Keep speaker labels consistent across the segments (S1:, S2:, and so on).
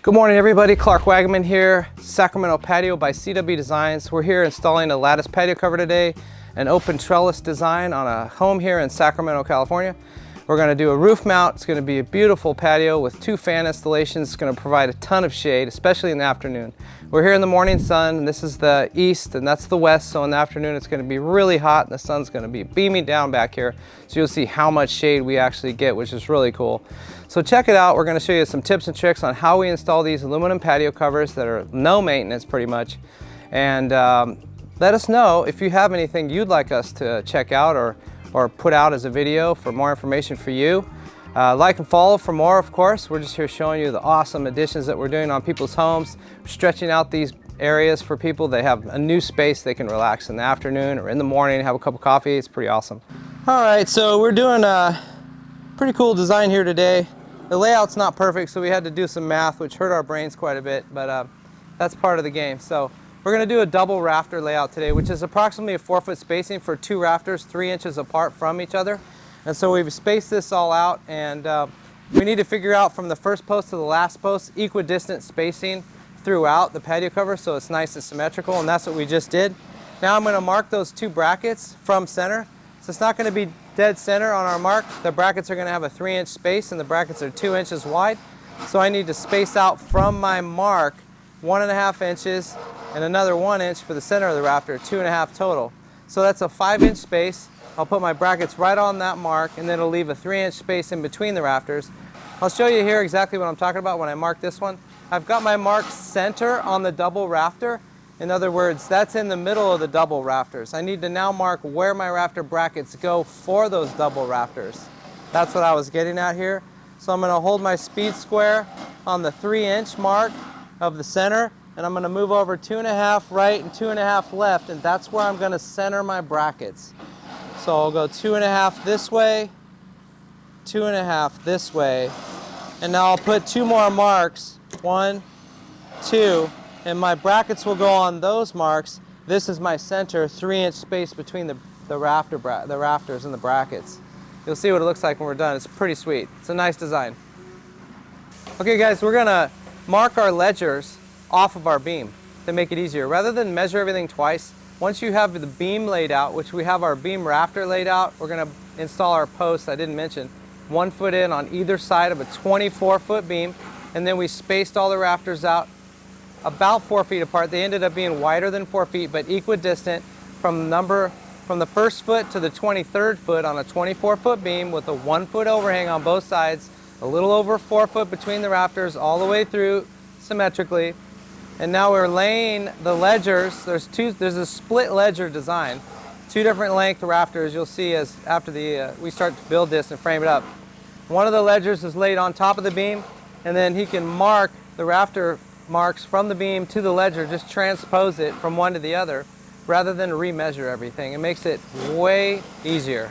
S1: Good morning everybody, Clark Wagaman here, Sacramento Patio by CW Designs. We're here installing a lattice patio cover today, an open trellis design on a home here in Sacramento, California. We're going to do a roof mount. It's going to be a beautiful patio with 2 fan installations. It's going to provide a ton of shade, especially in the afternoon. We're here in the morning sun, and this is the east and that's the west, so in the afternoon it's going to be really hot and the sun's going to be beaming down back here. So you'll see how much shade we actually get, which is really cool. So check it out. We're going to show you some tips and tricks on how we install these aluminum patio covers that are no maintenance pretty much. And let us know if you have anything you'd like us to check out or put out as a video for more information for you. Like and follow for more, of course. We're just here showing you the awesome additions that we're doing on people's homes. We're stretching out these areas for people. They have a new space they can relax in the afternoon or in the morning, have a cup of coffee. It's pretty awesome. All right, so we're doing a pretty cool design here today. The layout's not perfect, so we had to do some math, which hurt our brains quite a bit, but that's part of the game. So we're going to do a double rafter layout today, which is approximately a 4-foot spacing for 2 rafters 3 inches apart from each other. And so we've spaced this all out, and we need to figure out from the first post to the last post equidistant spacing throughout the patio cover so it's nice and symmetrical, and that's what we just did. Now I'm going to mark those 2 brackets from center. So it's not going to be dead center on our mark. The brackets are going to have a 3-inch space and the brackets are 2 inches wide. So I need to space out from my mark 1.5 inches and another 1 inch for the center of the rafter, 2.5 total. So that's a 5-inch space. I'll put my brackets right on that mark, and then it'll leave a 3-inch space in between the rafters. I'll show you here exactly what I'm talking about when I mark this one. I've got my mark center on the double rafter. In other words, that's in the middle of the double rafters. I need to now mark where my rafter brackets go for those double rafters. That's what I was getting at here. So I'm going to hold my speed square on the 3-inch mark of the center, and I'm going to move over 2.5 right and 2.5 left, and that's where I'm going to center my brackets. So I'll go 2.5 this way, 2.5 this way, and now I'll put 2 more marks, 1, 2, and my brackets will go on those marks. This is my center 3-inch space between the rafters and the brackets. You'll see what it looks like when we're done. It's pretty sweet. It's a nice design. Okay guys, we're gonna mark our ledgers off of our beam to make it easier. Rather than measure everything twice, once you have the beam laid out, which we have our beam rafter laid out, we're gonna install our posts, I didn't mention, 1 foot in on either side of a 24-foot beam, and then we spaced all the rafters out about 4 feet apart. They ended up being wider than 4 feet, but equidistant from the first foot to the 23rd foot on a 24-foot beam with a 1 foot overhang on both sides, a little over 4 foot between the rafters all the way through symmetrically. And now we're laying the ledgers. There's a split ledger design, 2 different length rafters. You'll see as after we start to build this and frame it up. One of the ledgers is laid on top of the beam, and then he can mark the rafter marks from the beam to the ledger, just transpose it from one to the other rather than remeasure everything. It makes it way easier.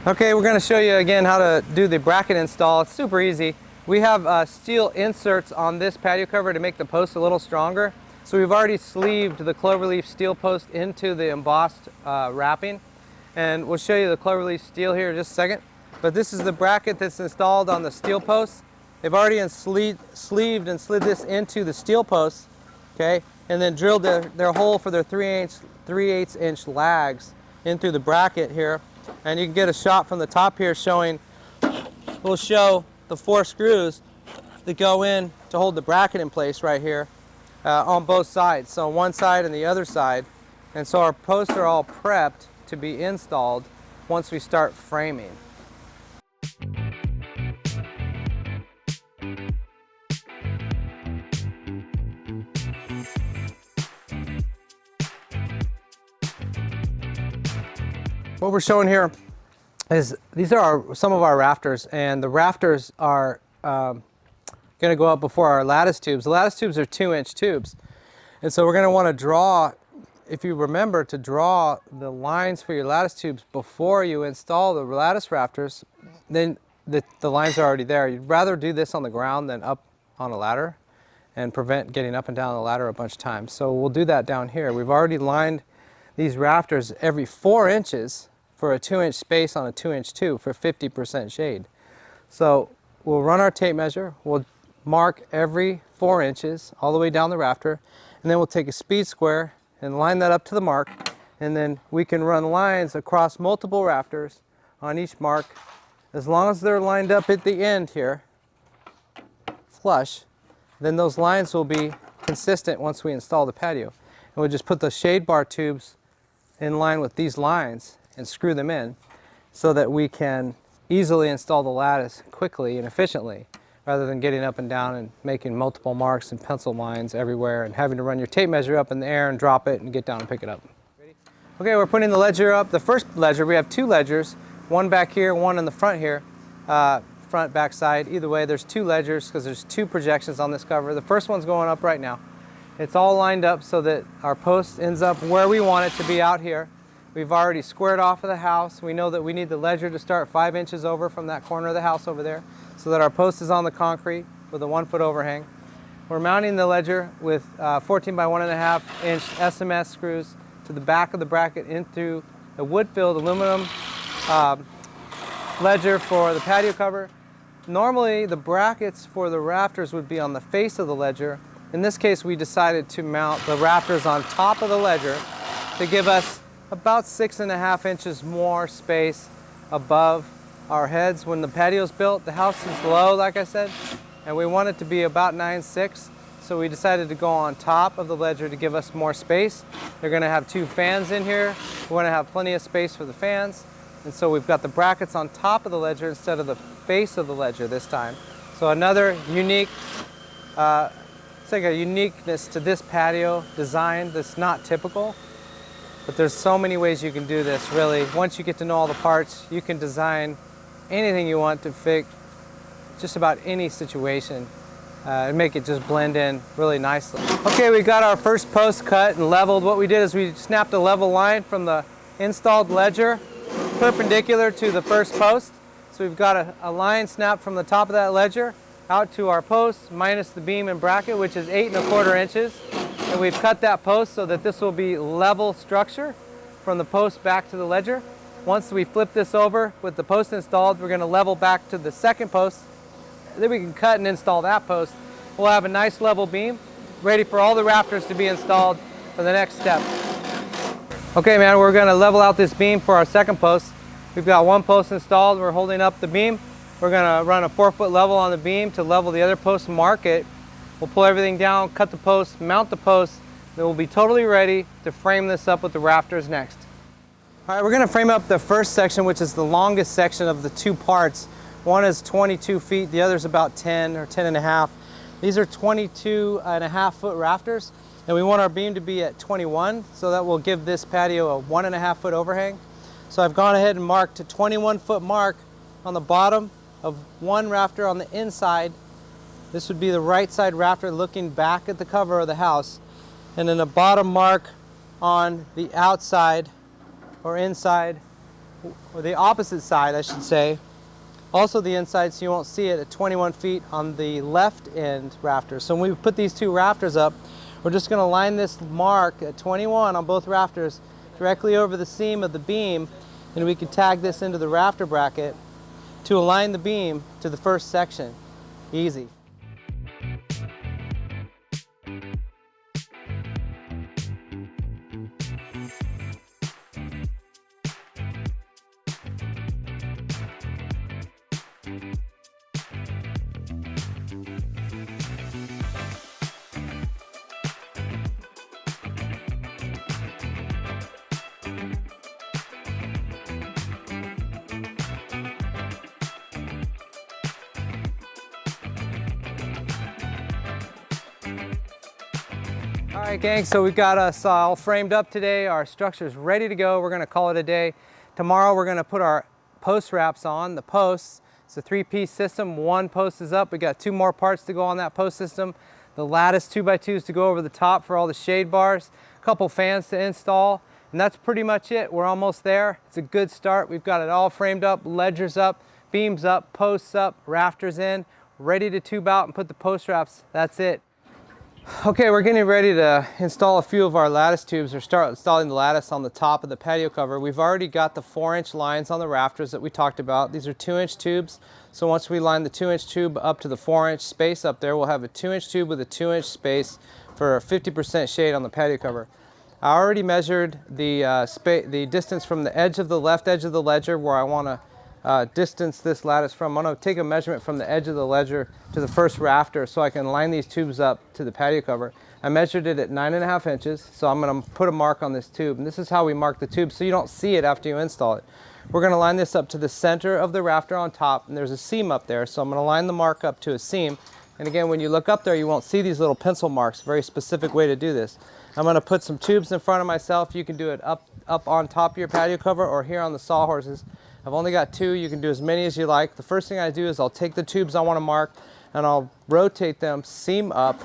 S1: Okay, we're going to show you again how to do the bracket install. It's super easy. We have steel inserts on this patio cover to make the post a little stronger. So we've already sleeved the cloverleaf steel post into the embossed wrapping, and we'll show you the cloverleaf steel here in just a second. But this is the bracket that's installed on the steel post. They've already sleeved and slid this into the steel posts, okay, and then drilled their hole for their 3/8 inch lags in through the bracket here. And you can get a shot from the top here showing, we'll show the 4 screws that go in to hold the bracket in place right here on both sides, so one side and the other side. And so our posts are all prepped to be installed once we start framing. What we're showing here is these are some of our rafters, and the rafters are going to go up before our lattice tubes. The lattice tubes are 2-inch tubes, and so we're going to want to draw, if you remember, to draw the lines for your lattice tubes before you install the lattice rafters. Then the lines are already there. You'd rather do this on the ground than up on a ladder and prevent getting up and down the ladder a bunch of times. So we'll do that down here. We've already lined these rafters every 4 inches for a 2-inch space on a 2-inch tube for 50% shade. So we'll run our tape measure, we'll mark every 4 inches all the way down the rafter, and then we'll take a speed square and line that up to the mark, and then we can run lines across multiple rafters on each mark. As long as they're lined up at the end here, flush, then those lines will be consistent once we install the patio. And we'll just put the shade bar tubes in line with these lines and screw them in so that we can easily install the lattice quickly and efficiently, rather than getting up and down and making multiple marks and pencil lines everywhere and having to run your tape measure up in the air and drop it and get down and pick it up. Okay, we're putting the ledger up. The first ledger, we have 2 ledgers, one back here, one in the front here, front, back side. Either way, there's 2 ledgers because there's 2 projections on this cover. The first one's going up right now. It's all lined up so that our post ends up where we want it to be out here. We've already squared off of the house. We know that we need the ledger to start 5 inches over from that corner of the house over there, so that our post is on the concrete with a 1-foot overhang. We're mounting the ledger with 14 by 1.5 inch SMS screws to the back of the bracket into the wood-filled aluminum ledger for the patio cover. Normally the brackets for the rafters would be on the face of the ledger. In this case, we decided to mount the rafters on top of the ledger to give us about 6.5 inches more space above our heads. When the patio's built, the house is low, like I said, and we want it to be about 9'6", so we decided to go on top of the ledger to give us more space. They're going to have 2 fans in here. We want to have plenty of space for the fans, and so we've got the brackets on top of the ledger instead of the face of the ledger this time. So another unique, it's like a uniqueness to this patio design that's not typical. But there's so many ways you can do this, really. Once you get to know all the parts, you can design anything you want to fit just about any situation and make it just blend in really nicely. Okay, we got our first post cut and leveled. What we did is we snapped a level line from the installed ledger perpendicular to the first post. So we've got a line snapped from the top of that ledger out to our post minus the beam and bracket, which is 8¼ inches. And we've cut that post so that this will be level structure from the post back to the ledger. Once we flip this over with the post installed, we're going to level back to the second post. Then we can cut and install that post. We'll have a nice level beam ready for all the rafters to be installed for the next step. Okay, man, we're going to level out this beam for our second post. We've got 1 post installed. We're holding up the beam. We're going to run a 4-foot level on the beam to level the other post and mark it. We'll pull everything down, cut the post, mount the post, then we'll be totally ready to frame this up with the rafters next. All right, we're going to frame up the first section, which is the longest section of the 2 parts. One is 22 feet, the other is about 10 or 10.5. These are 22.5-foot rafters, and we want our beam to be at 21, so that will give this patio a 1.5-foot overhang. So I've gone ahead and marked a 21-foot mark on the bottom of one rafter on the inside. This would be the right side rafter looking back at the cover of the house, and then a bottom mark on the outside or inside, or the opposite side I should say, also the inside, so you won't see it, at 21 feet on the left end rafter. So when we put these 2 rafters up, we're just going to line this mark at 21 on both rafters directly over the seam of the beam, and we can tag this into the rafter bracket to align the beam to the first section. Easy. All right, gang, so we've got us all framed up today. Our structure's ready to go. We're gonna call it a day. Tomorrow we're gonna put our post wraps on. The posts, it's a 3-piece system. 1 post is up. We got 2 more parts to go on that post system. The lattice 2x2s to go over the top for all the shade bars. A couple fans to install, and that's pretty much it. We're almost there. It's a good start. We've got it all framed up, ledgers up, beams up, posts up, rafters in, ready to tube out and put the post wraps. That's it. Okay, we're getting ready to install a few of our lattice tubes, or start installing the lattice on the top of the patio cover. We've already got the 4-inch lines on the rafters that we talked about. These are 2-inch tubes. So once we line the 2-inch tube up to the 4-inch space up there, we'll have a 2-inch tube with a 2-inch space for 50% shade on the patio cover. I already measured the distance from the edge of the left edge of the ledger where I want to distance this lattice from. I'm going to take a measurement from the edge of the ledger to the first rafter so I can line these tubes up to the patio cover. I measured it at 9.5 inches, so I'm going to put a mark on this tube. And this is how we mark the tube so you don't see it after you install it. We're going to line this up to the center of the rafter on top, and there's a seam up there, so I'm going to line the mark up to a seam. And again, when you look up there, you won't see these little pencil marks. Very specific way to do this. I'm going to put some tubes in front of myself. You can do it up on top of your patio cover or here on the sawhorses. I've only got 2. You can do as many as you like. The first thing I do is I'll take the tubes I want to mark and I'll rotate them seam up.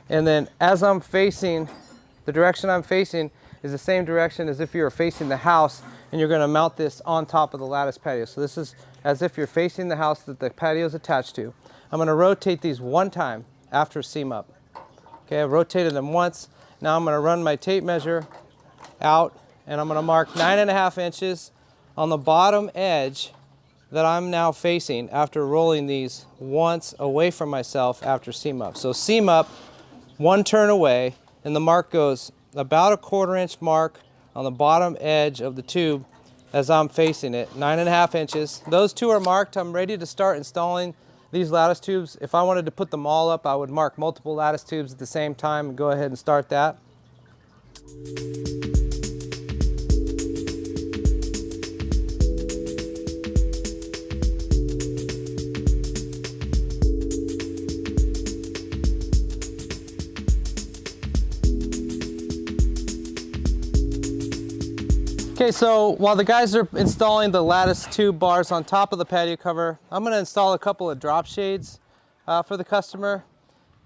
S1: And then as I'm facing, the direction I'm facing is the same direction as if you were facing the house, and you're going to mount this on top of the lattice patio. So this is as if you're facing the house that the patio is attached to. I'm going to rotate these one time after seam up. Okay, I've rotated them once. Now I'm going to run my tape measure out and I'm going to mark 9.5 inches on the bottom edge that I'm now facing after rolling these once away from myself after seam up. So seam up, one turn away, and the mark goes about a 1/4 inch mark on the bottom edge of the tube as I'm facing it, 9.5 inches. Those 2 are marked. I'm ready to start installing these lattice tubes. If I wanted to put them all up, I would mark multiple lattice tubes at the same time and go ahead and start that. Okay, so while the guys are installing the lattice tube bars on top of the patio cover, I'm going to install a couple of drop shades for the customer.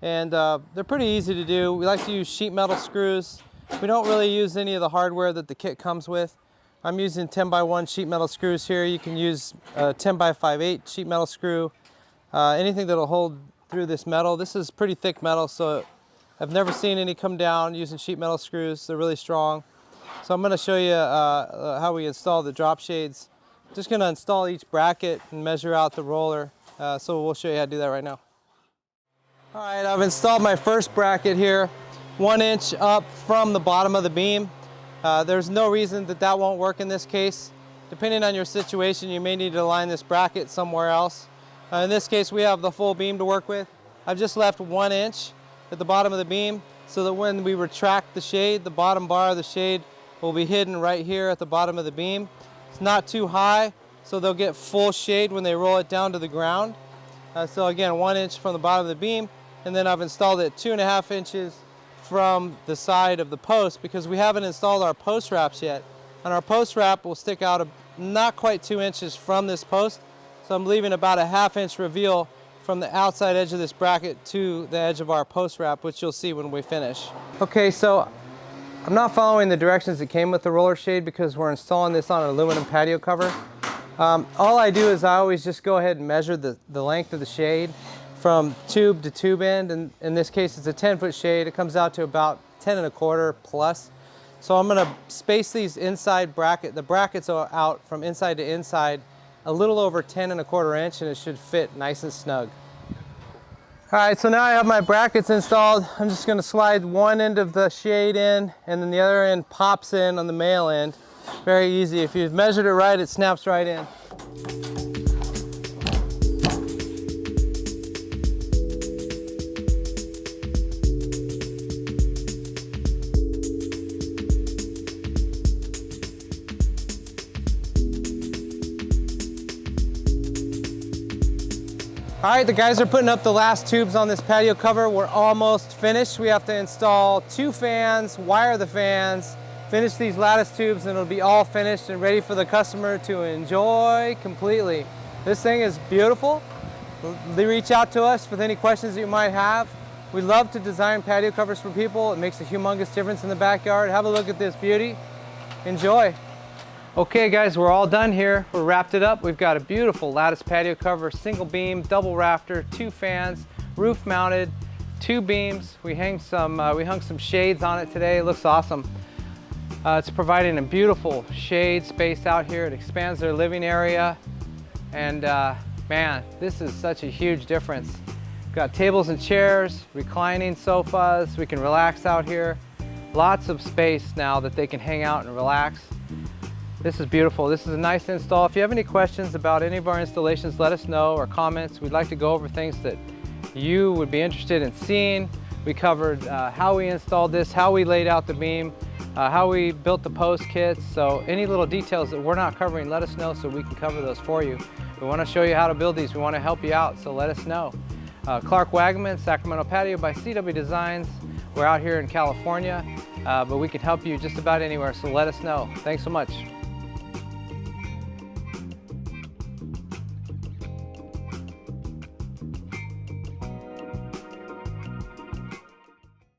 S1: And they're pretty easy to do. We like to use sheet metal screws. We don't really use any of the hardware that the kit comes with. I'm using 10x1 sheet metal screws here. You can use a 10x5/8 sheet metal screw. Anything that'll hold through this metal. This is pretty thick metal, so I've never seen any come down using sheet metal screws. They're really strong. So I'm going to show you how we install the drop shades. Just going to install each bracket and measure out the roller. So we'll show you how to do that right now. All right, I've installed my first bracket here, 1 inch up from the bottom of the beam. There's no reason that that won't work in this case. Depending on your situation, you may need to align this bracket somewhere else. In this case, we have the full beam to work with. I've just left 1 inch at the bottom of the beam so that when we retract the shade, the bottom bar of the shade will be hidden right here at the bottom of the beam. It's not too high, so they'll get full shade when they roll it down to the ground. So again, 1 inch from the bottom of the beam, and then I've installed it 2.5 inches from the side of the post because we haven't installed our post wraps yet. And our post wrap will stick out not quite 2 inches from this post, so I'm leaving about a 1/2 inch reveal from the outside edge of this bracket to the edge of our post wrap, which you'll see when we finish. Okay, so I'm not following the directions that came with the roller shade because we're installing this on an aluminum patio cover. All I do is I always just go ahead and measure the length of the shade from tube to tube end, and in this case it's a 10-foot shade. It comes out to about 10.25 plus. So I'm going to space these inside the brackets are out from inside to inside a little over 10.25 inch, and it should fit nice and snug. All right, so now I have my brackets installed. I'm just going to slide one end of the shade in, and then the other end pops in on the male end. Very easy. If you've measured it right, it snaps right in. All right, the guys are putting up the last tubes on this patio cover. We're almost finished. We have to install 2 fans, wire the fans, finish these lattice tubes, and it'll be all finished and ready for the customer to enjoy completely. This thing is beautiful. Reach out to us with any questions that you might have. We love to design patio covers for people. It makes a humongous difference in the backyard. Have a look at this beauty. Enjoy. Okay guys, we're all done here. We're wrapped it up. We've got a beautiful lattice patio cover, single beam, double rafter, 2 fans, roof mounted, 2 beams. We hung some shades on it today. It looks awesome. It's providing a beautiful shade space out here. It expands their living area. And man, this is such a huge difference. We've got tables and chairs, reclining sofas. We can relax out here. Lots of space now that they can hang out and relax. This is beautiful. This is a nice install. If you have any questions about any of our installations, let us know, or comments. We'd like to go over things that you would be interested in seeing. We covered how we installed this, how we laid out the beam, how we built the post kits. So any little details that we're not covering, let us know so we can cover those for you. We want to show you how to build these. We want to help you out, so let us know. Clark Wagaman, Sacramento Patio by CW Designs. We're out here in California, but we can help you just about anywhere, so let us know. Thanks so much.